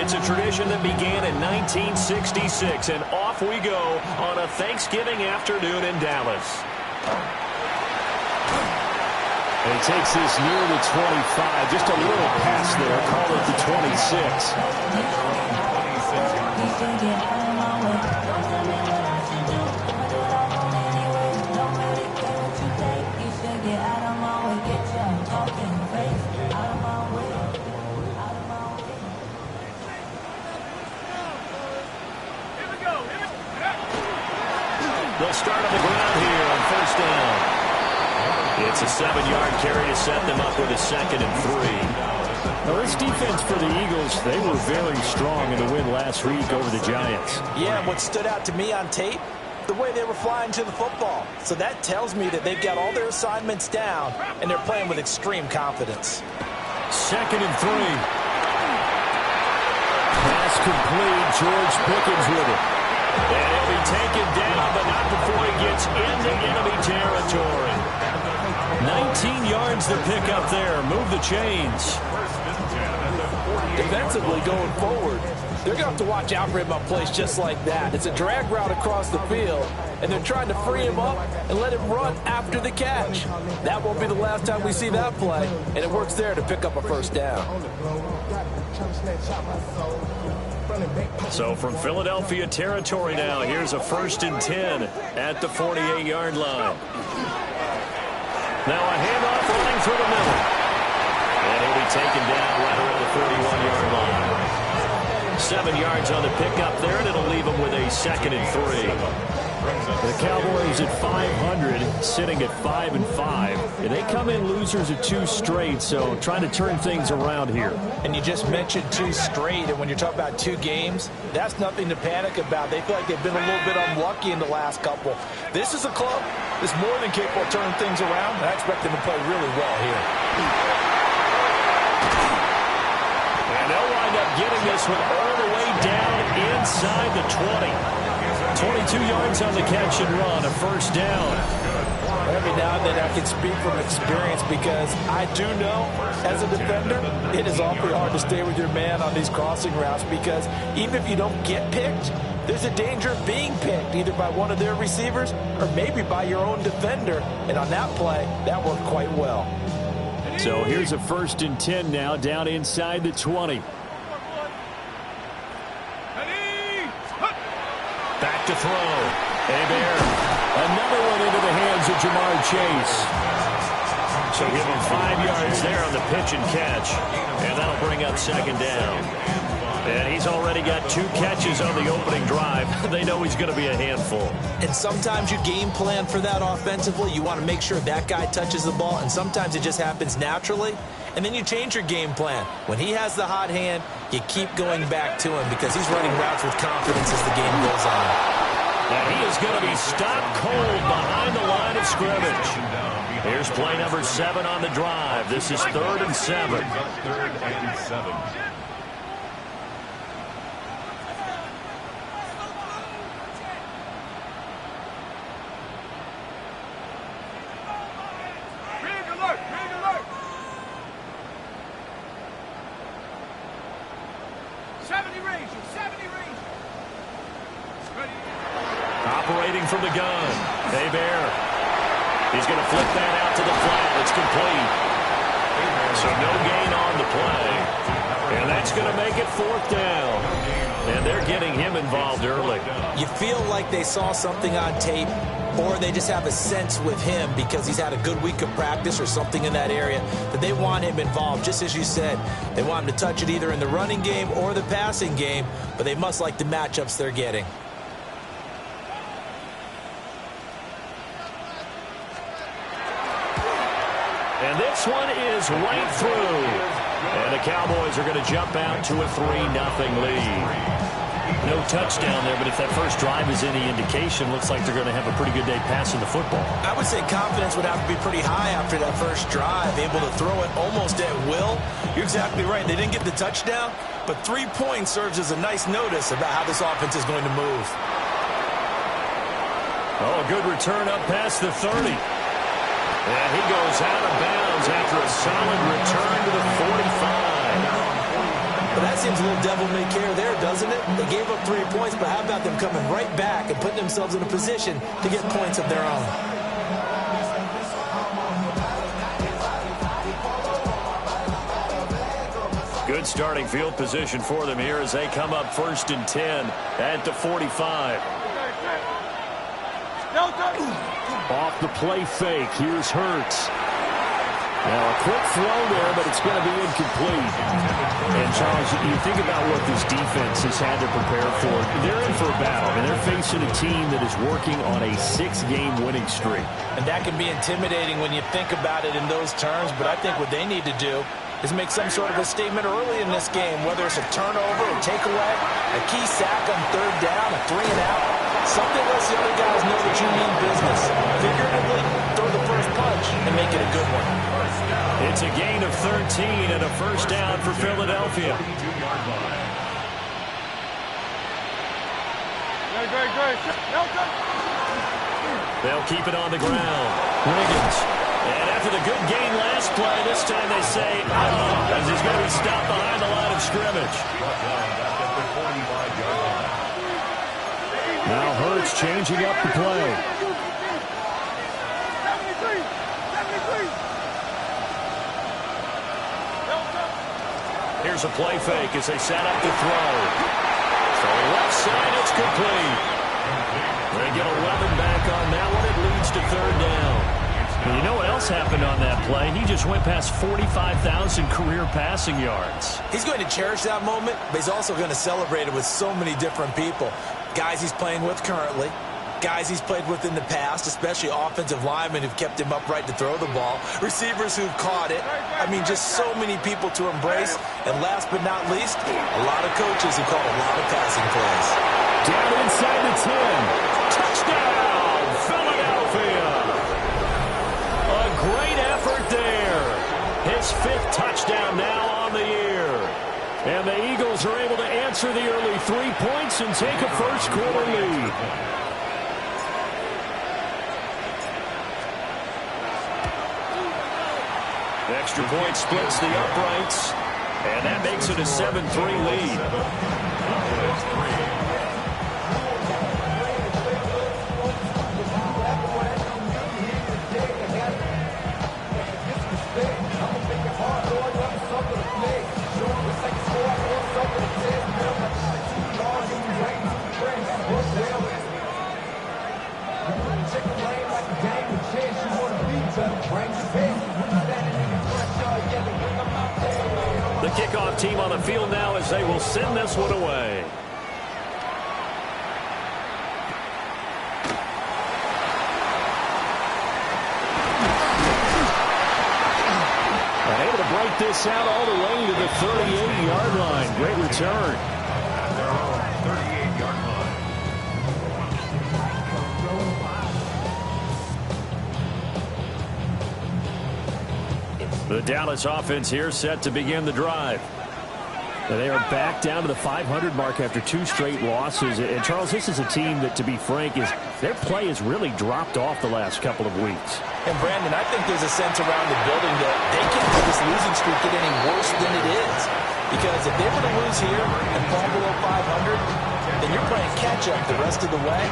It's a tradition that began in 1966, and off we go on a Thanksgiving afternoon in Dallas. And he takes this near the 25. Just a little pass there. Call it the 26. They'll start on the ground here on first down. It's a 7-yard carry to set them up with a 2nd and 3. Now, this defense for the Eagles, they were very strong in the win last week over the Giants. Yeah, and what stood out to me on tape, the way they were flying to the football. So that tells me that they've got all their assignments down, and they're playing with extreme confidence. 2nd and 3. Pass complete. George Pickens with it. And he'll be taken down, but not before he gets into enemy territory. 19 yards to pick up there. Move the chains. Defensively going forward, they're going to have to watch out for him on plays just like that. It's a drag route across the field, and they're trying to free him up and let him run after the catch. That won't be the last time we see that play, and it works there to pick up a first down. So from Philadelphia territory now, here's a 1st and 10 at the 48-yard line. Now a handoff running through the middle. And he'll be taken down right around the 41-yard line. 7 yards on the pickup there, and it'll leave him with a 2nd and 3. The Cowboys at 500, sitting at 5-5. And they come in losers of 2 straight, so trying to turn things around here. And you just mentioned 2 straight, and when you're talking about 2 games, that's nothing to panic about. They feel like they've been a little bit unlucky in the last couple. This is a club that's more than capable of turning things around, and I expect them to play really well here. And they'll wind up getting this one all the way down inside the 20. 22 yards on the catch and run, a first down. Every now and then I can speak from experience because I do know, as a defender, it is awfully hard to stay with your man on these crossing routes because even if you don't get picked, there's a danger of being picked either by one of their receivers or maybe by your own defender. And on that play, that worked quite well. So here's a 1st and 10 now, down inside the 20. Back to throw. Hebert. Another one into the hands of Jamar Chase. So give him 5 yards there on the pitch and catch. And that'll bring up 2nd down. And he's already got 2 catches on the opening drive. They know he's going to be a handful. And sometimes you game plan for that offensively. You want to make sure that guy touches the ball. And sometimes it just happens naturally. And then you change your game plan. When he has the hot hand, you keep going back to him because he's running routes with confidence as the game goes on. And he is going to be stopped cold behind the line of scrimmage. Here's play number 7 on the drive. This is 3rd and 7. 3rd and 7. Operating from the gun. Hebert. He's going to flip that out to the flat. It's complete. So no gain on the play. And that's going to make it 4th down. And they're getting him involved early. You feel like they saw something on tape, or they just have a sense with him because he's had a good week of practice or something in that area that they want him involved. Just as you said, they want him to touch it either in the running game or the passing game, but they must like the matchups they're getting. And this one is right through. And the Cowboys are going to jump out to a 3-0 lead. No touchdown there, but if that first drive is any indication, looks like they're going to have a pretty good day passing the football. I would say confidence would have to be pretty high after that first drive, able to throw it almost at will. You're exactly right. They didn't get the touchdown, but 3 points serves as a nice notice about how this offense is going to move. Oh, a good return up past the 30. And he goes out of bounds after a solid return to the 45. But that seems a little devil-may-care there, doesn't it? They gave up 3 points, but how about them coming right back and putting themselves in a position to get points of their own? Good starting field position for them here as they come up 1st and 10 at the 45. Off the play fake. Here's Hurts. Now a quick throw there, but it's going to be incomplete. And Charles, you think about what this defense has had to prepare for. They're in for a battle, and they're facing a team that is working on a 6-game winning streak. And that can be intimidating when you think about it in those terms, but I think what they need to do is make some sort of a statement early in this game, whether it's a turnover, a takeaway, a key sack on 3rd down, a 3-and-out. Something lets the other guys know that you mean business. Figuratively, throw the first punch and make it a good one. It's a gain of 13 and a 1st down for Philadelphia. They'll keep it on the ground. Wiggins. And after the good gain last play, this time they say, as he's going to be stopped behind the line of scrimmage. Now Hurts changing up the play. Here's a play fake as they set up to throw. So left side, it's complete. They get 11 back on that one. It leads to 3rd down. And you know what else happened on that play? He just went past 45,000 career passing yards. He's going to cherish that moment, but he's also going to celebrate it with so many different people. Guys he's playing with currently, guys he's played with in the past, especially offensive linemen who've kept him upright to throw the ball, receivers who've caught it. I mean, just so many people to embrace. And last but not least, a lot of coaches who call a lot of passing plays. Down inside the 10. Touchdown, Philadelphia. A great effort there. His 5th touchdown now on the year. And the Eagles are able to answer the early 3 points and take a first-quarter lead. Extra point splits the uprights, and that makes it a 7-3 lead. The kickoff team on the field now as they will send this one away. And able to break this out all the way to the 38-yard line. Great return. At their own 38-yard line. The Dallas offense here set to begin the drive. They are back down to the 500 mark after 2 straight losses. And, Charles, this is a team that, to be frank, their play has really dropped off the last couple of weeks. And, Brandon, I think there's a sense around the building that they can't let this losing streak get any worse than it is. Because if they were to lose here and fall below 500, then you're playing catch-up the rest of the way.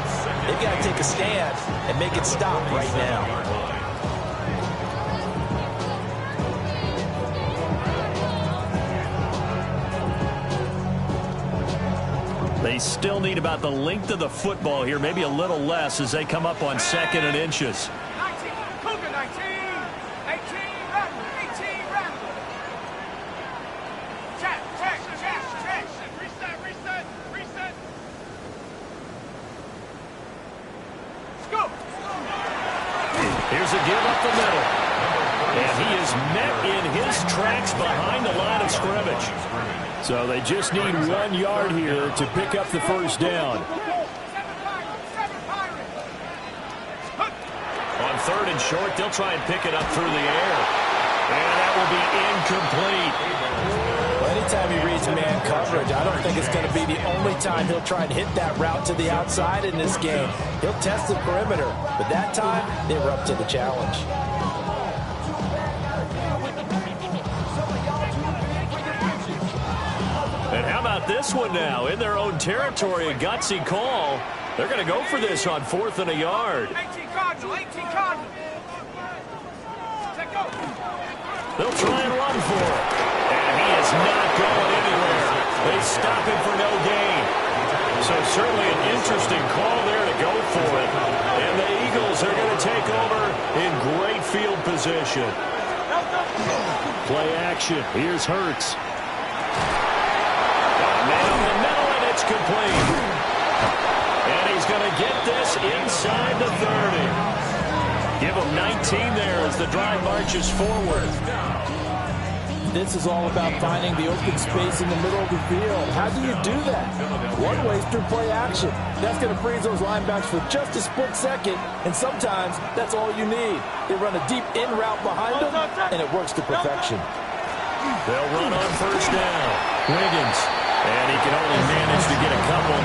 They've got to take a stand and make it stop right now. They still need about the length of the football here, maybe a little less as they come up on 2nd and inches. 19, Cougar 19, 18, Randall, 18, Randall. Check, reset. Scoop. Here's a give up the middle. And he is met in his tracks behind the line of scrimmage. So they just need 1 yard here to pick up the first down. On 3rd and short, they'll try and pick it up through the air. And that will be incomplete. Well, anytime he reads man coverage, I don't think it's going to be the only time he'll try and hit that route to the outside in this game. He'll test the perimeter, but that time they were up to the challenge. about this one now? In their own territory, a gutsy call. They're going to go for this on 4th and a yard. 18 Cardinal, 18 Cardinal. Set go. They'll try and run for it. And he is not going anywhere. They stop him for no gain. So certainly an interesting call there to go for it. And the Eagles are going to take over in great field position. Play action. Here's Hurts. Man in the middle, and it's complete. And he's going to get this inside the 30. Give him 19 there as the drive marches forward. This is all about finding the open space in the middle of the field. How do you do that? One way is through play action. That's going to freeze those linebacks for just a split second, and sometimes that's all you need. They run a deep in route behind them, and it works to perfection. They'll run on first down. Wiggins, and he can only manage to get a couple.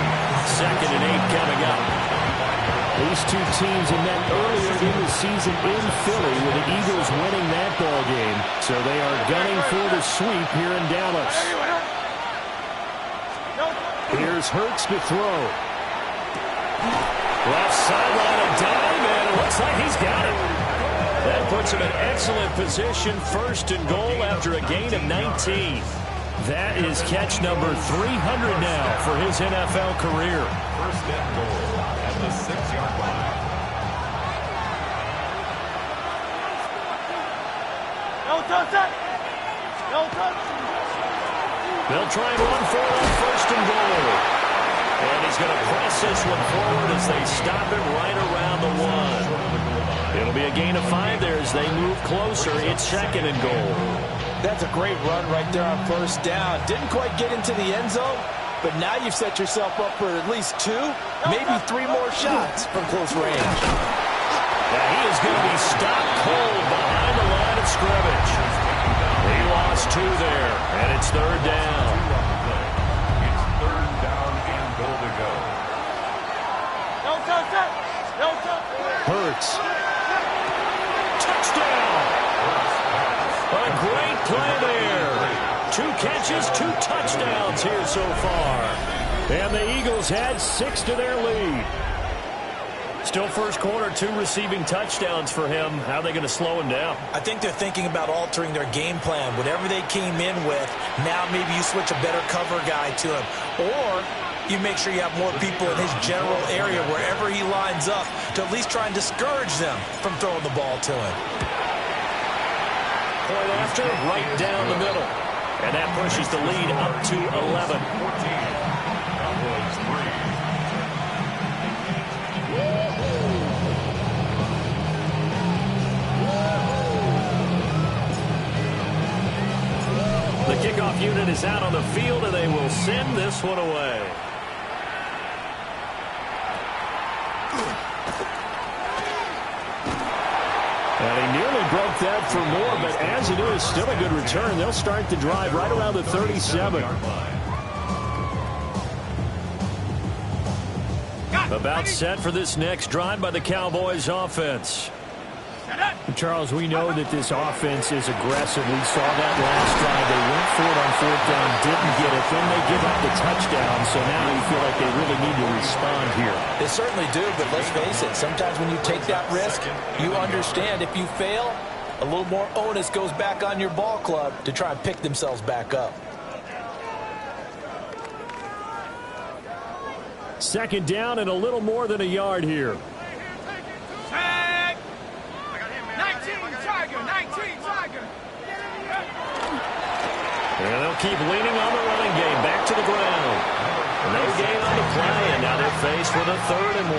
2nd and 8 coming up. These two teams met earlier in the season in Philly with the Eagles winning that ball game. So they are gunning for the sweep here in Dallas. Here's Hurts to throw. Left sideline, a dive, and it looks like he's got it. That puts him in excellent position, 1st and goal after a gain of 19. That is catch number 300 now for his NFL career. 1st and goal at the 6-yard line. No touch. No touch. They'll try and run for it on 1st and goal. And he's going to press this one forward as they stop him right around the 1. It'll be a gain of 5 there as they move closer. It's 2nd and goal. That's a great run right there on 1st down. Didn't quite get into the end zone, but now you've set yourself up for at least 2, maybe 3 more shots from close range. Now he is going to be stopped cold behind the line of scrimmage. He lost 2 there, and it's 3rd down. It's 3rd down and goal to go. No touch. No touch. Hurts. Touchdown! A great play there. 2 catches, 2 touchdowns here so far. And the Eagles add 6 to their lead. Still first quarter, 2 receiving touchdowns for him. How are they going to slow him down? I think they're thinking about altering their game plan. Whatever they came in with, now maybe you switch a better cover guy to him. Or you make sure you have more people in his general area wherever he lines up to at least try and discourage them from throwing the ball to him. Point after, right down the middle. And that pushes the lead up to 11. 14. Cowboys 3. The kickoff unit is out on the field, and they will send this one away. And he nearly broke that for more, but as it is, still a good return. They'll start the drive right around the 37. About set for this next drive by the Cowboys offense. Charles, we know that this offense is aggressive. We saw that last drive. They went for it on 4th down, didn't get it. Then they give up the touchdown, so now you feel like they really need to respond here. They certainly do, but let's face it, sometimes when you take that risk, you understand if you fail, a little more onus goes back on your ball club to try and pick themselves back up. 2nd down and a little more than a yard here. Tag. 19 Tiger. 19 Tiger. And they'll keep leaning on the running game. Back to the ground. No gain on the play, and now they're faced with a 3rd and 1.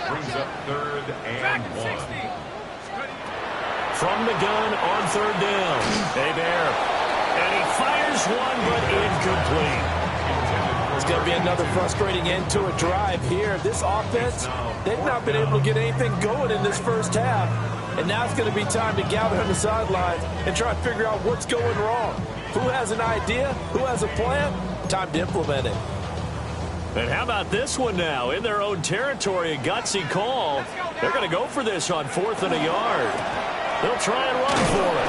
Brings up 3rd and 1. From the gun on 3rd down. Hebert. And he fires one, but incomplete. It's going to be another frustrating end to a drive here. This offense, they've not been able to get anything going in this first half. And now it's going to be time to gather on the sidelines and try to figure out what's going wrong. Who has an idea? Who has a plan? Time to implement it. And how about this one now? In their own territory, a gutsy call. They're going to go for this on 4th and a yard. They'll try and run for it.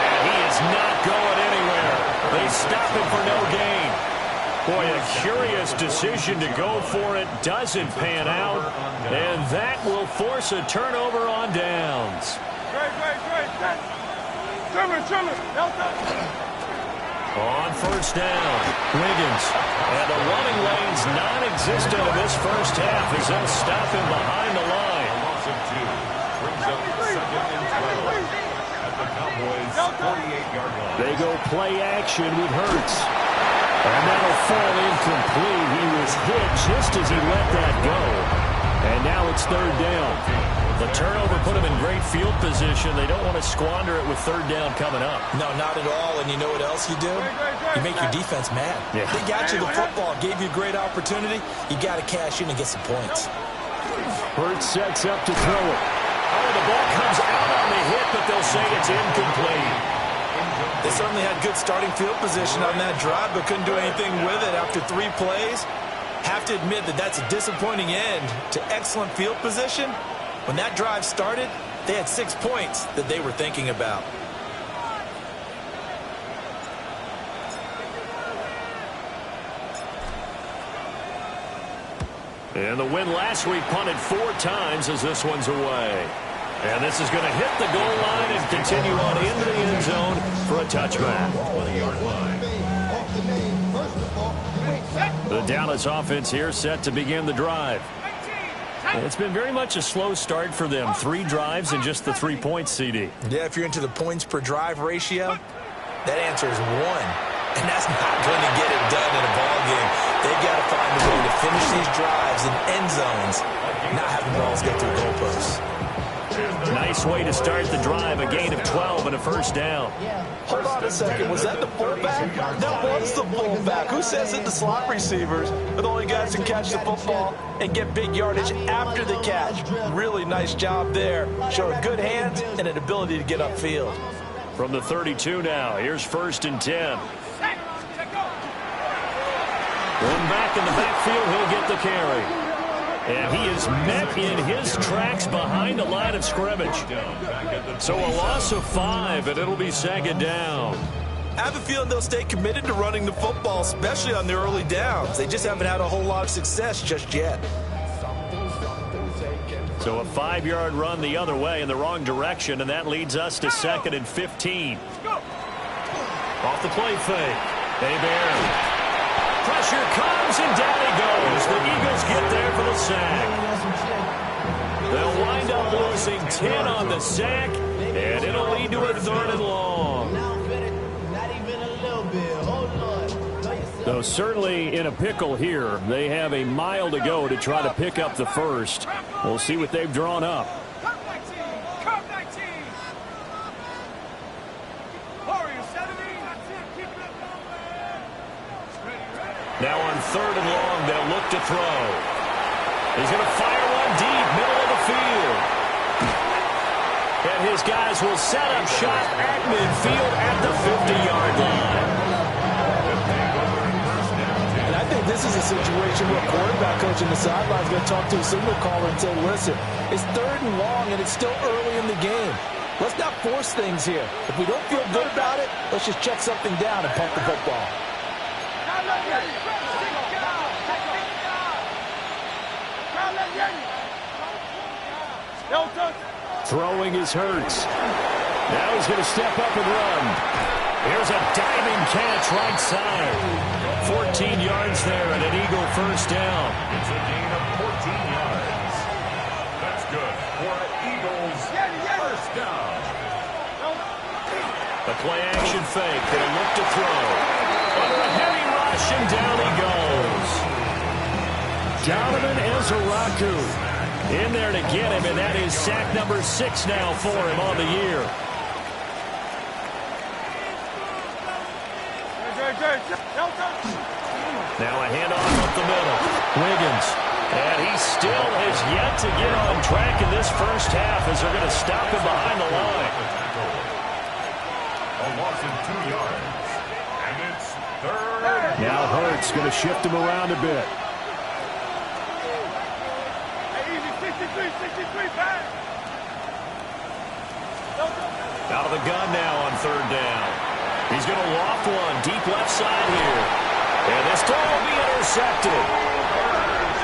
And he is not going anywhere. They stop it for no gain. Boy, a curious decision to go for it doesn't pan out, and that will force a turnover on downs. On first down, Wiggins. And the running lane's non-existent in this first half as they'll stop him behind the line. Loss of 2 brings up 2nd and 12 at the Cowboys' 48-yard line. They go play action with Hurts. And that'll fall incomplete. He was hit just as he let that go. And now it's third down. The turnover put him in great field position. They don't want to squander it with third down coming up. No, not at all. And you know what else you do? You make your defense mad. Yeah. They got you the football, gave you a great opportunity. You got to cash in and get some points. Hurts sets up to throw it. Oh, the ball comes out on the hit, but they'll say it's incomplete. They certainly had good starting field position on that drive, but couldn't do anything with it after 3 plays. Have to admit that that's a disappointing end to excellent field position. When that drive started, they had 6 points that they were thinking about. And the win last week punted 4 times as this one's away. And this is going to hit the goal line and continue on into the end zone for a touchback. The Dallas offense here set to begin the drive. It's been very much a slow start for them. 3 drives and just the 3 points, CD. Yeah, if you're into the points per drive ratio, that answer is 1. And that's not going to get it done in a ball game. They've got to find a way to finish these drives in end zones, not having balls get through goalposts. Nice way to start the drive. A gain of 12 and a first down. Hold on a second. Was that the fullback? That was the fullback. Who says that the slot receivers are the only guys who catch the football and get big yardage after the catch? Really nice job there. Showing good hands and an ability to get upfield. From the 32 now, here's 1st and 10. One back in the backfield, he'll get the carry. And he is met in his tracks behind the line of scrimmage. So a loss of 5, and it'll be 2nd down. I have a feeling they'll stay committed to running the football, especially on their early downs. They just haven't had a whole lot of success just yet. So a 5-yard run the other way in the wrong direction, and that leads us to 2nd and 15. Off the play fake. Hebert. Pressure comes, and down he goes. The Eagles get there for the sack. They'll wind up losing 10 on the sack, and it'll lead to a 3rd and long. So certainly in a pickle here. They have a mile to go to try to pick up the first. We'll see what they've drawn up. Now on 3rd and long, they'll look to throw. He's going to fire one deep, middle of the field. And his guys will set up shop at midfield at the 50-yard line. And I think this is a situation where quarterback coach in the sideline is going to talk to a signal caller and say, listen, it's 3rd and long and it's still early in the game. Let's not force things here. If we don't feel good about it, let's just check something down and pump the football. Throwing is Hurts. Now he's going to step up and run. Here's a diving catch right side. 14 yards there and an Eagle first down. It's a gain of 14 yards. That's good for an Eagles first down. The play action fake. They look to throw. Under a heavy rush, and down he goes. Donovan Ezeraku In there to get him, and that is sack number 6 now for him on the year. Now a handoff up the middle. Wiggins. And he still has yet to get on track in this first half as they're going to stop him behind the line. A loss of 2 yards. And it's 3rd. Now Hurts going to shift him around a bit. Out of the gun now on 3rd down. He's going to loft one deep left side here. And this throw will be intercepted.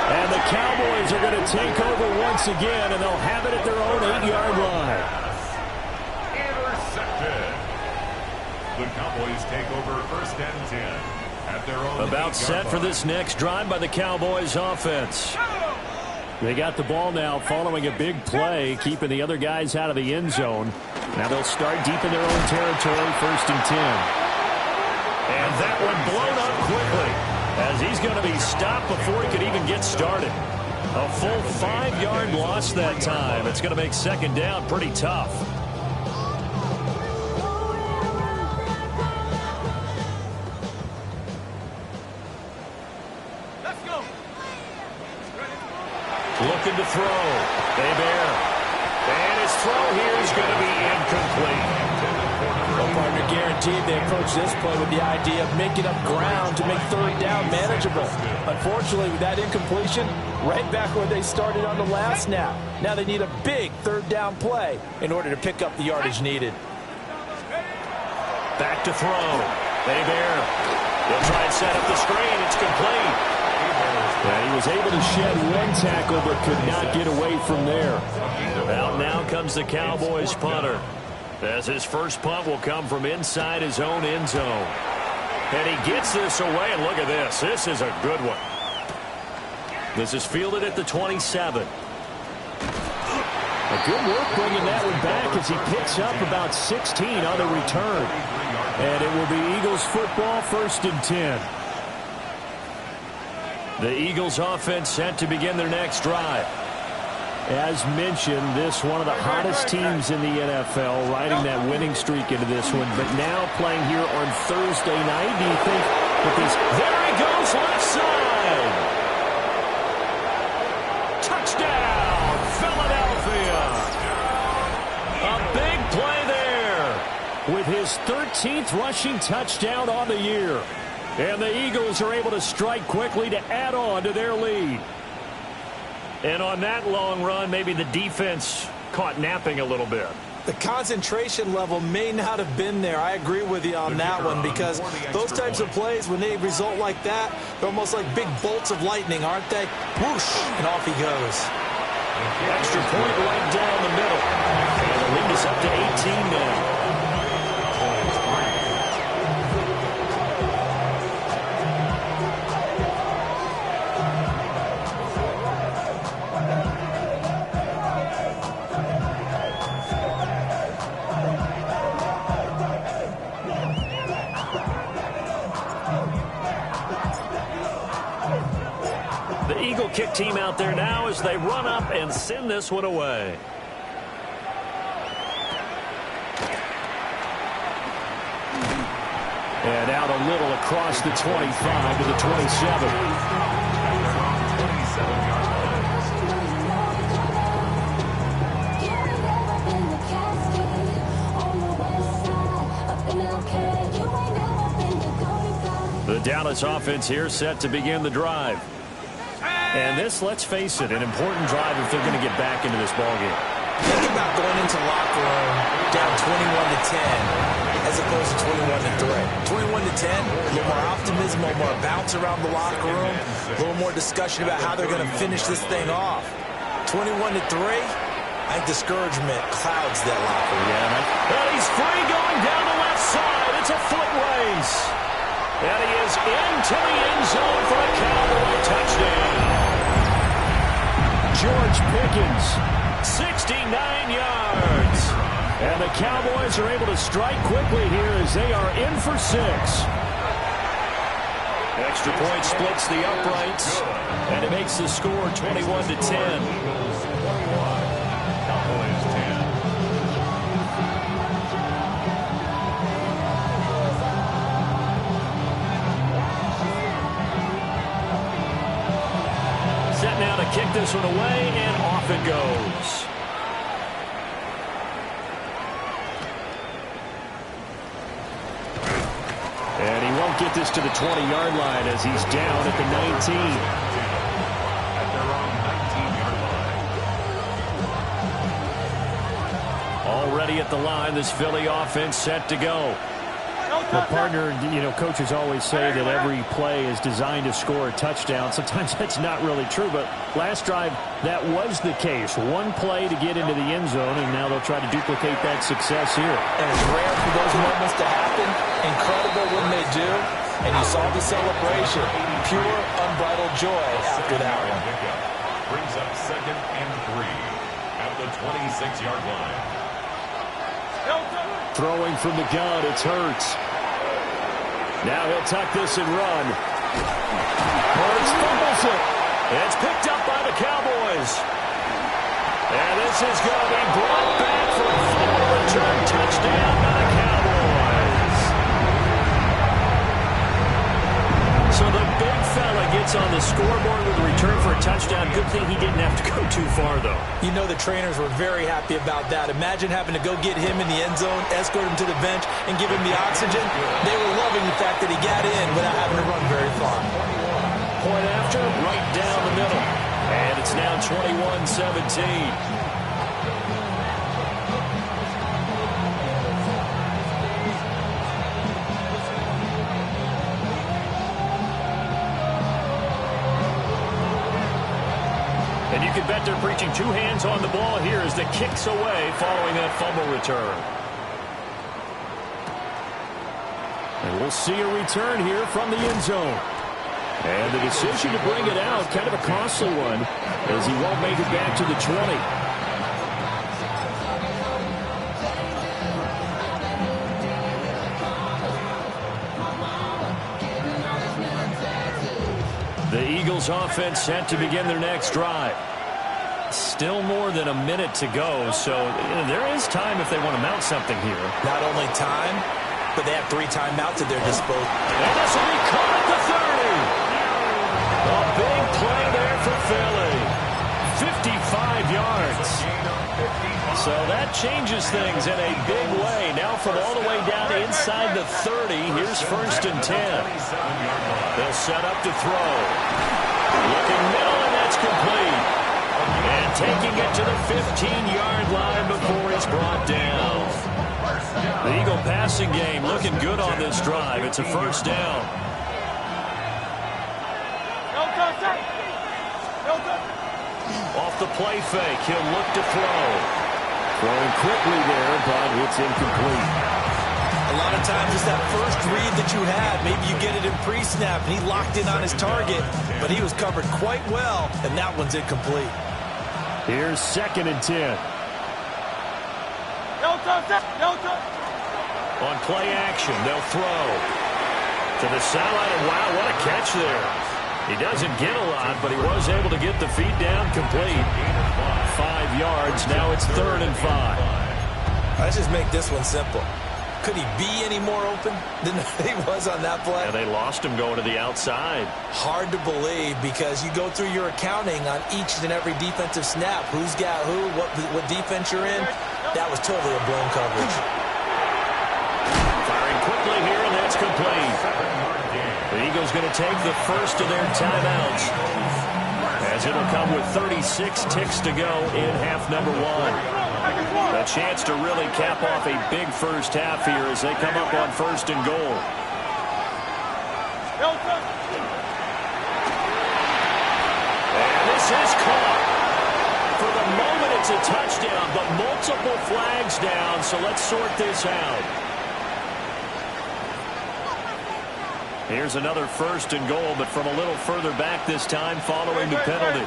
And the Cowboys are going to take over once again, and they'll have it at their own 8-yard line. Intercepted. The Cowboys take over 1st and 10 at their own. About set for this next drive by the Cowboys offense. They got the ball now following a big play, keeping the other guys out of the end zone. Now they'll start deep in their own territory, 1st and 10. And that one blown up quickly as he's going to be stopped before he could even get started. A full 5-yard loss that time. It's going to make 2nd down pretty tough. Let's go. Looking to throw. Bear. And his throw here is going to be incomplete. Well, partner, guaranteed they approach this play with the idea of making up ground to make 3rd down manageable. Unfortunately, with that incompletion, right back where they started on the last snap. Now they need a big 3rd down play in order to pick up the yardage needed. Back to throw. Bear. He'll try and set up the screen. It's complete. And he was able to shed one tackle but could not get away from there. Out now comes the Cowboys punter, as his first punt will come from inside his own end zone. And he gets this away, and look at this. This is a good one. This is fielded at the 27. A good work bringing that one back as he picks up about 16 on the return. And it will be Eagles football, 1st and 10. The Eagles offense set to begin their next drive. As mentioned, this one of the hottest teams in the NFL, riding that winning streak into this one, but now playing here on Thursday night. Do you think that this... There he goes, left side! Touchdown, Philadelphia! A big play there! With his 13th rushing touchdown on the year. And the Eagles are able to strike quickly to add on to their lead. And on that long run, maybe the defense caught napping a little bit. The concentration level may not have been there. I agree with you on that one, because those types of plays, when they result like that, they're almost like big bolts of lightning, aren't they? Whoosh, and off he goes. Extra point right down the middle. And the lead is up to 18 now. Kick team out there now as they run up and send this one away. And out a little across the 25 to the 27. The Dallas offense here set to begin the drive. And this, let's face it, an important drive if they're going to get back into this ballgame. Think about going into the locker room down 21-10 as opposed to 21-3. 21-10, a little more optimism, a little more bounce around the locker room, a little more discussion about how they're going to finish this thing off. 21-3, I think discouragement clouds that locker room. Yeah, and he's free going down the left side. It's a foot race. And he is into the end zone for a Cowboy touchdown. George Pickens, 69 yards. And the Cowboys are able to strike quickly here as they are in for 6. Extra point splits the uprights, and it makes the score 21-10. Set now to kick this one away, and off it goes. And he won't get this to the 20-yard line as he's down at the 19. At their own 19-yard line. Already at the line, this Philly offense set to go. Well, partner, coaches always say that every play is designed to score a touchdown. Sometimes that's not really true, but last drive, that was the case. One play to get into the end zone, and now they'll try to duplicate that success here. And it's rare for those moments to happen. Incredible when they do. And you saw the celebration. Pure, unbridled joy after that one. Brings up 2nd and 3 at the 26-yard line. Throwing from the gun, it's Hurts. Now he'll tuck this and run. Hurts fumbles it. It's picked up by the Cowboys. And this is going to be brought back for a fumble return touchdown by the Cowboys. So the big fella gets on the scoreboard with a return for a touchdown. Good thing he didn't have to go too far, though. You know the trainers were very happy about that. Imagine having to go get him in the end zone, escort him to the bench, and give him the oxygen. They were loving the fact that he got in without having to run very far. Point after, right down the middle. And it's now 21-17. And you can bet they're preaching two hands on the ball here as the kick's away following that fumble return. And we'll see a return here from the end zone. And the decision to bring it out, kind of a costly one, as he won't make it back to the 20. The Eagles offense set to begin their next drive. Still more than a minute to go, so there is time if they want to mount something here. Not only time, but they have 3 timeouts at their disposal. And this will be caught at the 30. A big play there for Philly. 55 yards. So that changes things in a big way. Now from all the way down to inside the 30, here's 1st and 10. They'll set up to throw. Looking middle, and that's complete. And taking it to the 15-yard line before it's brought down. The Eagle passing game looking good on this drive. It's a 1st down. Off the play fake, he'll look to throw. Throwing quickly there, but it's incomplete. A lot of times it's that first read that you had. Maybe you get it in pre-snap, and he locked in on his target, but he was covered quite well, and that one's incomplete. Here's 2nd and 10. On play action, they'll throw. To the sideline, and wow, what a catch there. He doesn't get a lot, but he was able to get the feet down complete. 5 yards, now it's 3rd and 5. Let's just make this one simple. Could he be any more open than he was on that play? Yeah, they lost him going to the outside. Hard to believe because you go through your accounting on each and every defensive snap. Who's got who, what defense you're in. That was totally a blown coverage. Firing quickly here, and that's complete. The Eagles going to take the first of their timeouts, as it'll come with 36 ticks to go in half number 1. A chance to really cap off a big first half here as they come up on 1st and goal. And this is caught. For the moment, it's a touchdown, but multiple flags down, so let's sort this out. Here's another 1st and goal, but from a little further back this time following the penalty.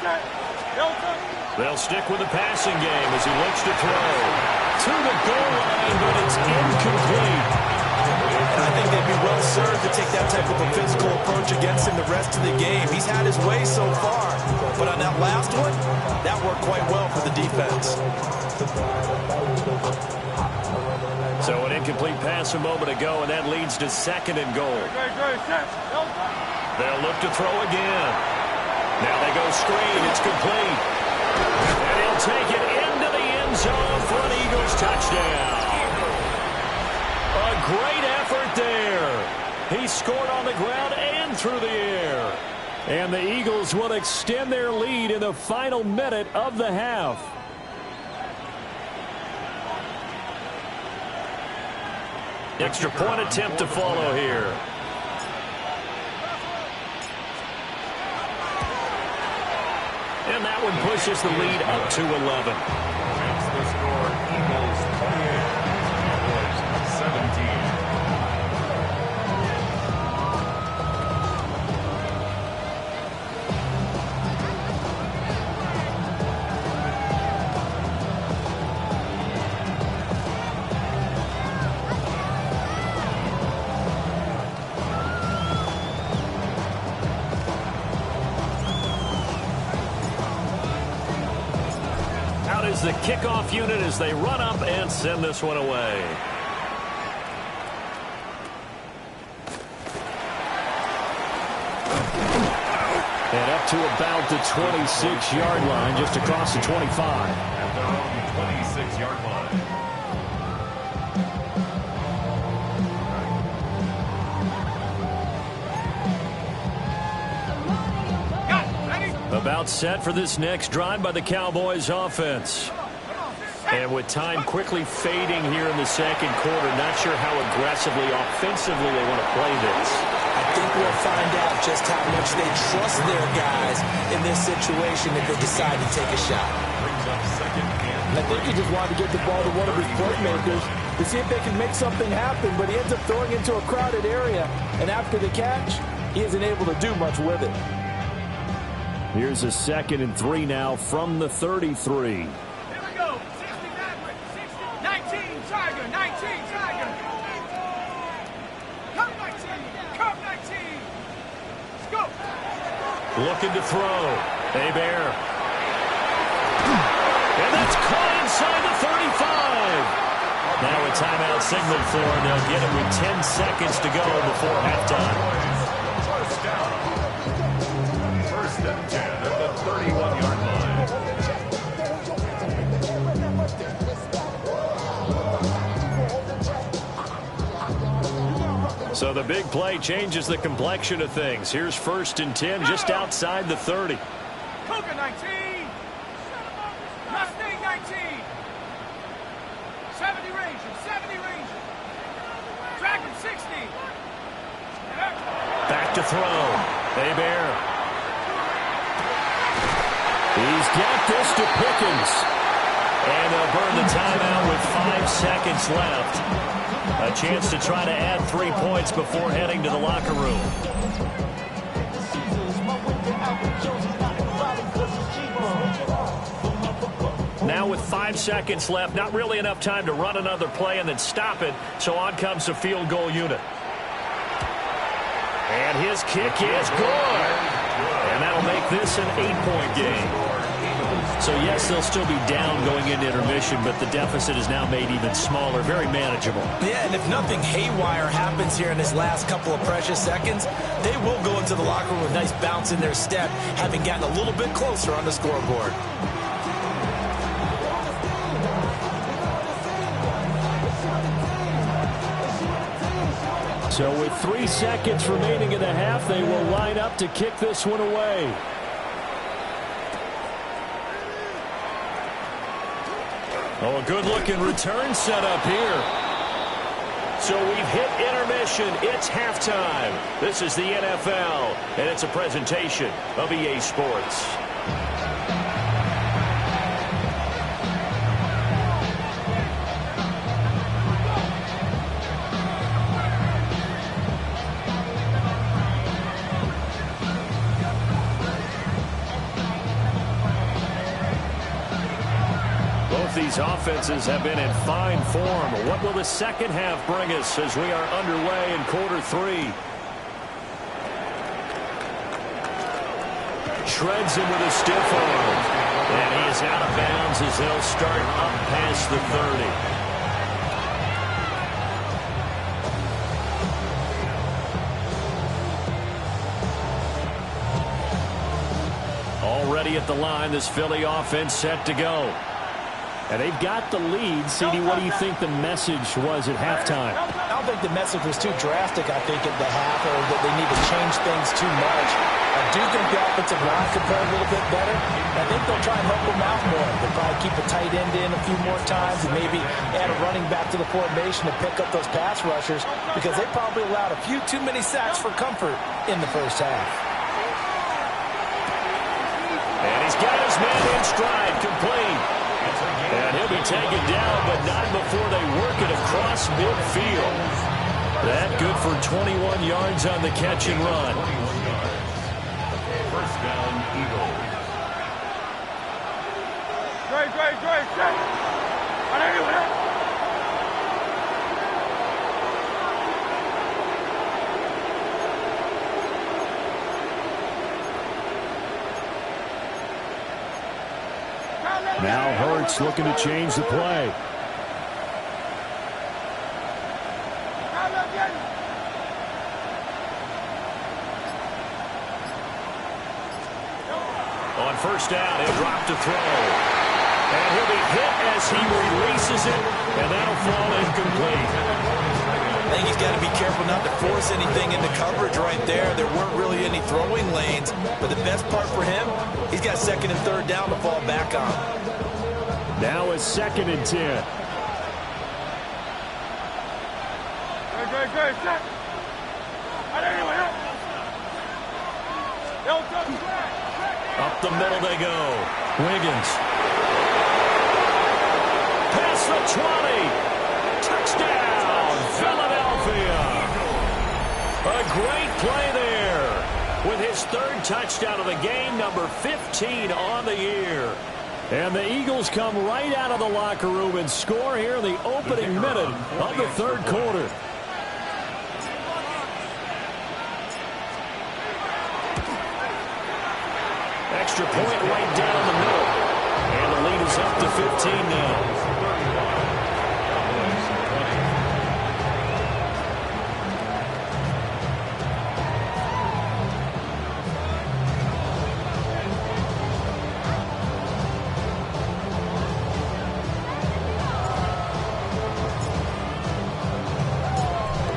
They'll stick with the passing game as he looks to throw. To the goal line, but it's incomplete. And I think they'd be well served to take that type of a physical approach against him the rest of the game. He's had his way so far, but on that last one, that worked quite well for the defense. So an incomplete pass a moment ago, and that leads to 2nd and goal. They'll look to throw again. Now they go screen. It's complete. And he'll take it into the end zone for an Eagles touchdown. A great effort there. He scored on the ground and through the air. And the Eagles will extend their lead in the final minute of the half. Extra point attempt to follow here. And that one pushes the lead up to 11. Makes the score Eagles 28, Cowboys 17. The kickoff unit as they run up and send this one away. And up to about the 26-yard line, just across the 25. At their own 26-yard line. About set for this next drive by the Cowboys offense. And with time quickly fading here in the second quarter, not sure how aggressively, offensively they want to play this. I think we'll find out just how much they trust their guys in this situation if they decide to take a shot. Brings up second and I think he just wanted to get the ball to one of his playmakers to see if they can make something happen, but he ends up throwing into a crowded area, and after the catch, he isn't able to do much with it. Here's a 2nd and 3 now from the 33. Here we go. 60 Maverick. 19 Tiger. 19 Tiger. Come 19. Come 19. Let's go. Looking to throw. Hebert. And that's caught inside the 35. Now a timeout signal for, and they'll get it with 10 seconds to go before halftime. first down. First and 10 at the 31-yard line. So the big play changes the complexion of things. Here's 1st and 10 just outside the 30. Cougar 19. Mustang 19. 70 Ranger. 70 Ranger. Dragon 60. Back to throw. Hebert. He's got this to Pickens. And they'll burn the timeout with 5 seconds left. A chance to try to add 3 points before heading to the locker room. Now with 5 seconds left, not really enough time to run another play and then stop it, so on comes the field goal unit. And his kick is good. And that'll make this an 8-point game. So, yes, they'll still be down going into intermission, but the deficit is now made even smaller, very manageable. Yeah, and if nothing haywire happens here in this last couple of precious seconds, they will go into the locker room with a nice bounce in their step, having gotten a little bit closer on the scoreboard. So with 3 seconds remaining in the half, they will line up to kick this one away. Oh, a good-looking return set up here. So we've hit intermission. It's halftime. This is the NFL, and it's a presentation of EA Sports. These offenses have been in fine form. What will the second half bring us as we are underway in quarter 3? Shreds him with a stiff arm. And he is out of bounds as they'll start up past the 30. Already at the line, this Philly offense set to go. And they've got the lead. CD, what do you think the message was at halftime? I don't think the message was too drastic, I think, at the half, or that they need to change things too much. I do think the offensive line could play a little bit better. I think they'll try and help them out more. They'll probably keep a tight end in a few more times and maybe add a running back to the formation to pick up those pass rushers because they probably allowed a few too many sacks for comfort in the first half. And he's got his man in stride, complete. And he'll be taken down, but not before they work it across midfield. That good for 21 yards on the catch and run. First down, Eagles. Great. Now Hurts looking to change the play. On first down, he'll drop to throw. And he'll be hit as he releases it, and that'll fall incomplete. I think he's got to be careful not to force anything into coverage right there. There weren't really any throwing lanes, but the best part for him, he's got second and third down to fall back on. Now it's 2nd and 10. Great. Up the middle they go. Wiggins. Past the 20. Touchdown, Philadelphia. A great play there with his third touchdown of the game, number 15 on the year. And the Eagles come right out of the locker room and score here in the opening minute of the third quarter. Extra point right down the middle. And the lead is up to 15 now.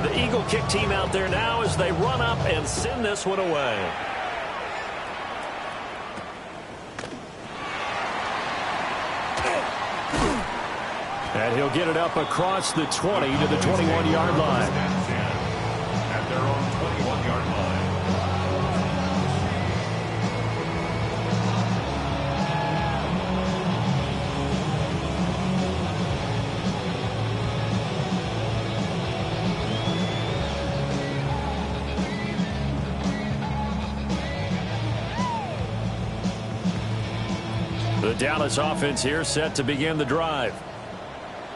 The Eagle kick team out there now as they run up and send this one away. And he'll get it up across the 20 to the 21-yard line. At their own 21-yard line. The Dallas offense here set to begin the drive.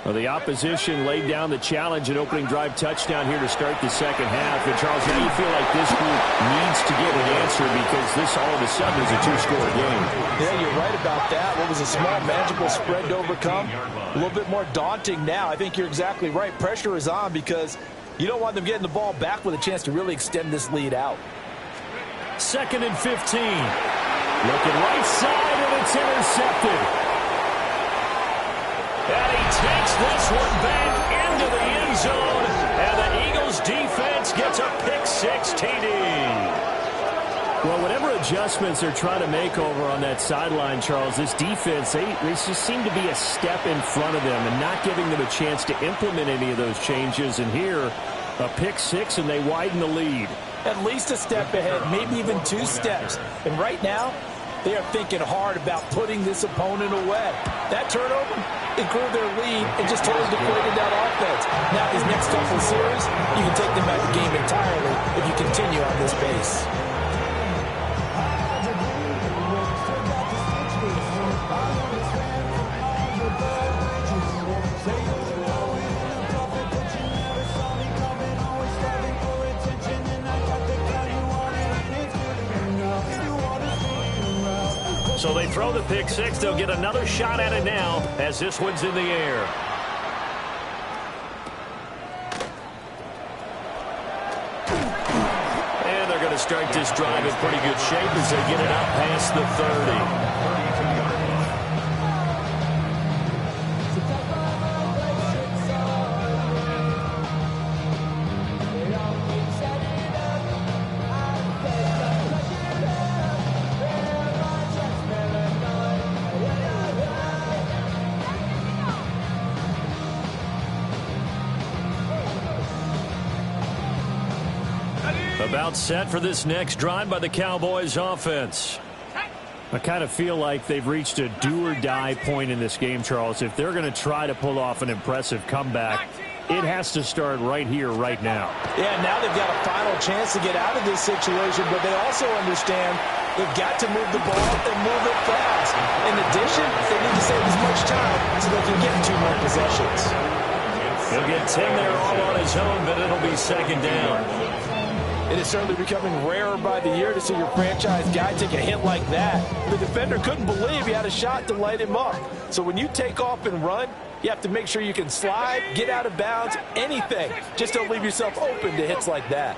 Well, the opposition laid down the challenge and opening drive touchdown here to start the second half. And, Charles, how do you feel like this group needs to get an answer because this all of a sudden is a two-score game? Yeah, you're right about that. What was a small, manageable spread to overcome? A little bit more daunting now. I think you're exactly right. Pressure is on because you don't want them getting the ball back with a chance to really extend this lead out. 2nd and 15. Looking right side, and it's intercepted. And he takes this one back into the end zone. And the Eagles defense gets a pick-6 TD. Well, whatever adjustments they're trying to make over on that sideline, Charles, this defense, they just seem to be a step in front of them and not giving them a chance to implement any of those changes. And here, a pick-6, and they widen the lead. At least a step ahead, maybe even 2 steps. And right now, they are thinking hard about putting this opponent away. That turnover, it grew their lead and just totally depleted that offense. Now, these next couple of series, you can take them out of the game entirely if you continue on this pace. So they throw the pick-6. They'll get another shot at it now as this one's in the air. And they're going to start this drive in pretty good shape as they get it up past the 30. About set for this next drive by the Cowboys offense. I kind of feel like they've reached a do-or-die point in this game, Charles. If they're going to try to pull off an impressive comeback, it has to start right here, right now. Yeah, now they've got a final chance to get out of this situation, but they also understand they've got to move the ball and move it fast. In addition, they need to save as much time so they can get 2 more possessions. He'll get 10 there all on his own, but it'll be second down. It is certainly becoming rarer by the year to see your franchise guy take a hit like that. The defender couldn't believe he had a shot to light him up. So when you take off and run, you have to make sure you can slide, get out of bounds, anything. Just don't leave yourself open to hits like that.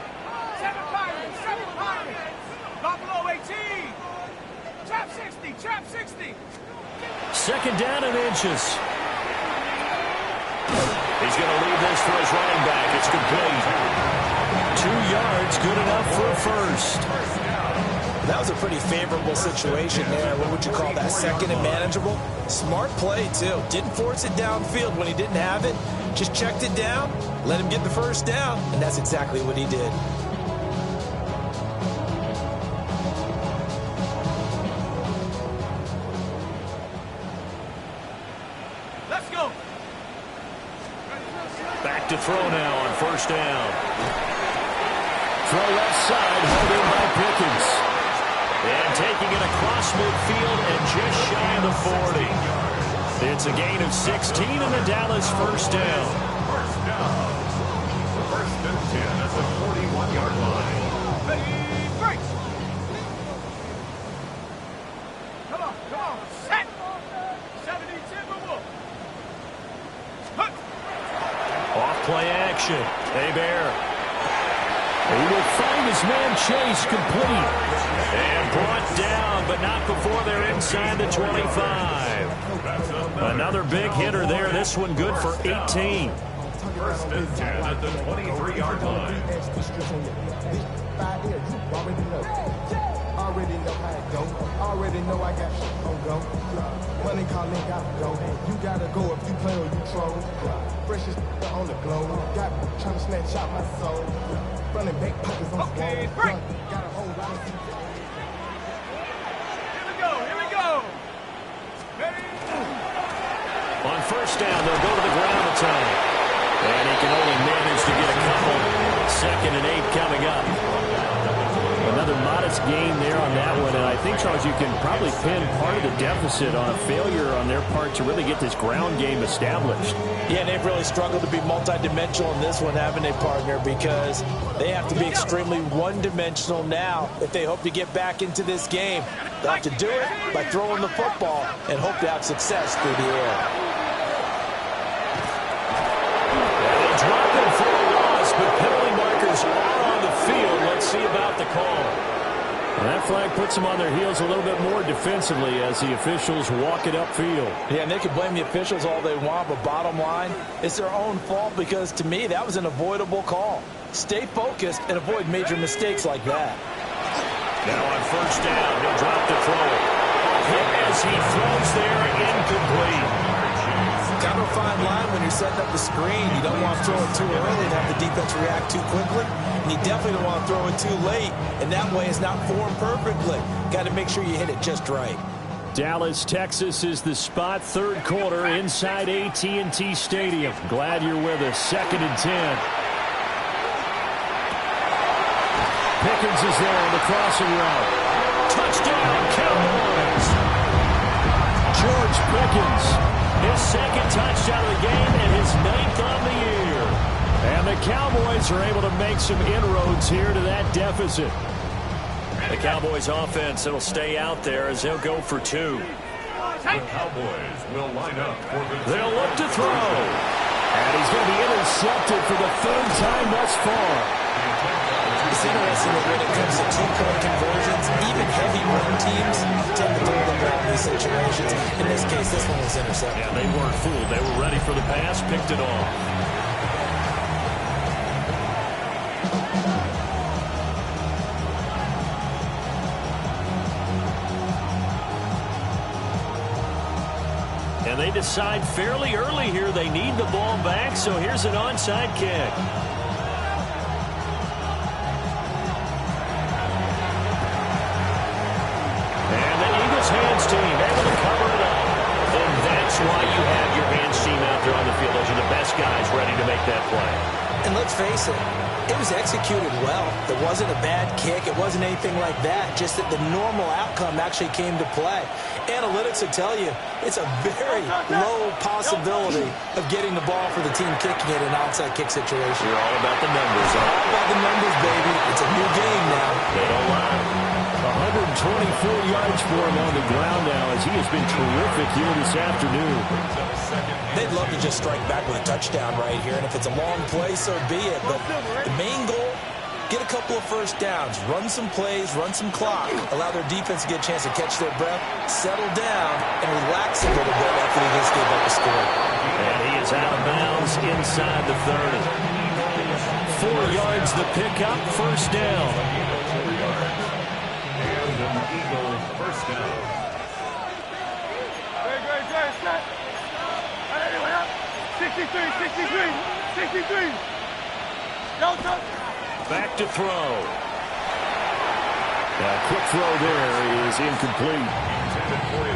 7 Pirates. Buffalo 18. Trap 60, trap 60. Second down and inches. He's going to leave this for his running back. It's complete. 2 yards, good enough for a first. That was a pretty favorable situation there. What would you call that? Second and manageable? Smart play, too. Didn't force it downfield when he didn't have it. Just checked it down, let him get the first down, and that's exactly what he did. Let's go. Back to throw now on first down. Throw left side, held in by Pickens. And taking it across midfield and just shy of the 40. It's a gain of 16 and the Dallas first down. First down. First and 10 at the 41-yard line. Ready, break. Come on, set. 70 Timberwolves. Off play action. Bear. He will find his man Chase complete. And brought down, but not before they're inside the 25. Another big hitter there. This one good for 18. First and 10 at the 23-yard line. Already know how it go. Already know I got shit on go. Money calling, gotta go. You gotta go if you play or you troll. Freshest on the globe. Got trying to snatch out my soul. Running back pockets on the Okay, wall. break. Got a whole lot of Here we go. Ready? On first down, they'll go to the ground the time. And he can only manage to get a couple. 2nd and 8 coming up. Another modest gain there on that one, and I think, Charles, you can probably pin part of the deficit on a failure on their part to really get this ground game established. Yeah, and they've really struggled to be multidimensional in this one, haven't they, partner? Because they have to be extremely one-dimensional now if they hope to get back into this game. They'll have to do it by throwing the football and hope to have success through the air. They drop him for a loss, but penalty markers are on the field. Let's see about the call. And that flag puts them on their heels a little bit more defensively as the officials walk it upfield. Yeah, and they can blame the officials all they want, but bottom line, it's their own fault because, to me, that was an avoidable call. Stay focused and avoid major mistakes like that. Now on first down, he'll drop the throw. Hit as he throws there, incomplete. Kind of a fine line when you're setting up the screen. You don't want to throw it too early and have the defense react too quickly. And you definitely don't want to throw it too late. And that way it's not formed perfectly. Got to make sure you hit it just right. Dallas, Texas is the spot. 3rd quarter inside AT&T Stadium. Glad you're with us. 2nd and 10. Pickens is there on the crossing route. Touchdown, Cowboys. George Pickens. His 2nd touchdown of the game and his 9th on the year. And the Cowboys are able to make some inroads here to that deficit. The Cowboys offense, it'll stay out there as they'll go for 2. The Cowboys will line up for the... They'll look to throw. And he's going to be intercepted for the 3rd time thus far. It's interesting that when it comes to 2-point conversions, even heavy run teams tend to throw them out in these situations. In this case, this one was intercepted. Yeah, they weren't fooled. They were ready for the pass, picked it off. And they decide fairly early here they need the ball back, so here's an onside kick. That's why you have your hands team out there on the field. Those are the best guys ready to make that play. And let's face it, it was executed well. It wasn't a bad kick. It wasn't anything like that. Just that the normal outcome actually came to play. Analytics will tell you it's a very low possibility of getting the ball for the team kicking it in an onside kick situation. You're all about the numbers, huh? All about the numbers, baby. It's a new game now. They don't lie. 124 yards for him on the ground now as he has been terrific here this afternoon. They'd love to just strike back with a touchdown right here, and if it's a long play, so be it. But the main goal, get a couple of first downs, run some plays, run some clock, allow their defense to get a chance to catch their breath, settle down, and relax a little bit after they just gave up a score. And he is out of bounds inside the 30. 4 yards the pickup, first down. And an Eagle first down. Great, set. 63. Go, touch. Back to throw. Quick throw there is incomplete.